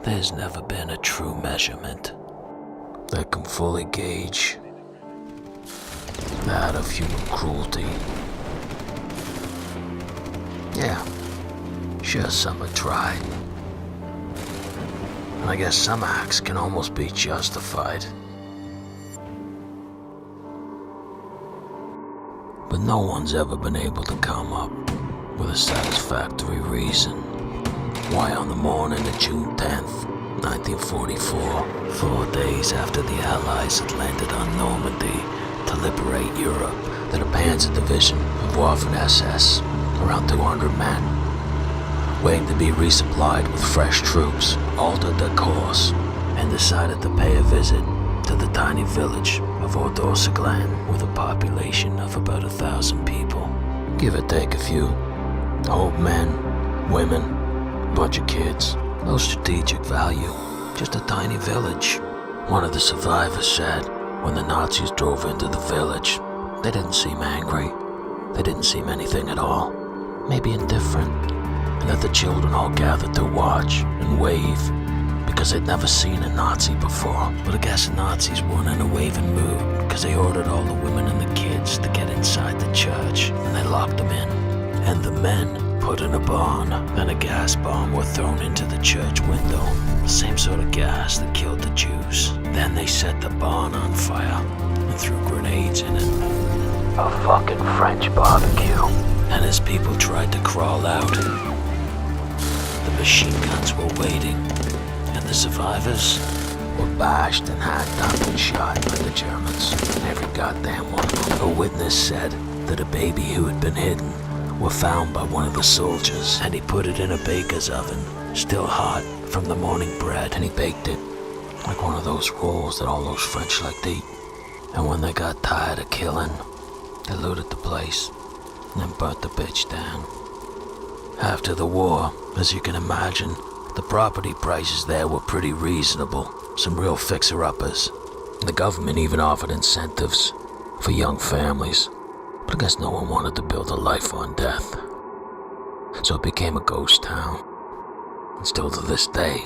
There's never been a true measurement that can fully gauge that of human cruelty. Yeah, sure, some have tried. And I guess some acts can almost be justified. But no one's ever been able to come up with a satisfactory reason why on the morning of June 10th, 1944, 4 days after the Allies had landed on Normandy to liberate Europe, that a Panzer division of Waffen-SS, around 200 men, waiting to be resupplied with fresh troops, altered their course and decided to pay a visit to the tiny village of Oradour Sur, Glane, with a population of about 1,000 people, give or take a few. Old men, women, bunch of kids. No strategic value, just a tiny village. One of the survivors said when the Nazis drove into the village, they didn't seem angry. They didn't seem anything at all. Maybe indifferent. And that the children all gathered to watch and wave because they'd never seen a Nazi before. But I guess the Nazis weren't in a waving mood because they ordered all the women and the kids to get inside the church and they locked them in. And the men put in a barn and a gas bomb were thrown into the church window. The same sort of gas that killed the Jews. Then they set the barn on fire and threw grenades in it. A fucking French barbecue. And as people tried to crawl out, the machine guns were waiting, and the survivors were bashed and hacked up and shot by the Germans. Every goddamn one of them. A witness said that a baby who had been hidden were found by one of the soldiers, and he put it in a baker's oven, still hot from the morning bread, and he baked it like one of those rolls that all those French like to eat. And when they got tired of killing, they looted the place and then burnt the bitch down. After the war, as you can imagine, the property prices there were pretty reasonable, some real fixer-uppers. The government even offered incentives for young families, but I guess no one wanted to build a life on death. So it became a ghost town, and still to this day,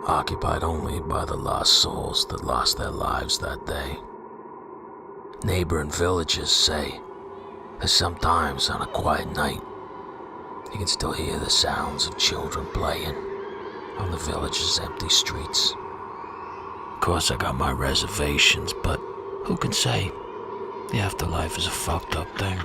occupied only by the lost souls that lost their lives that day. Neighboring villages say that sometimes on a quiet night, you can still hear the sounds of children playing on the village's empty streets. Of course I got my reservations, but who can say? The afterlife is a fucked up thing.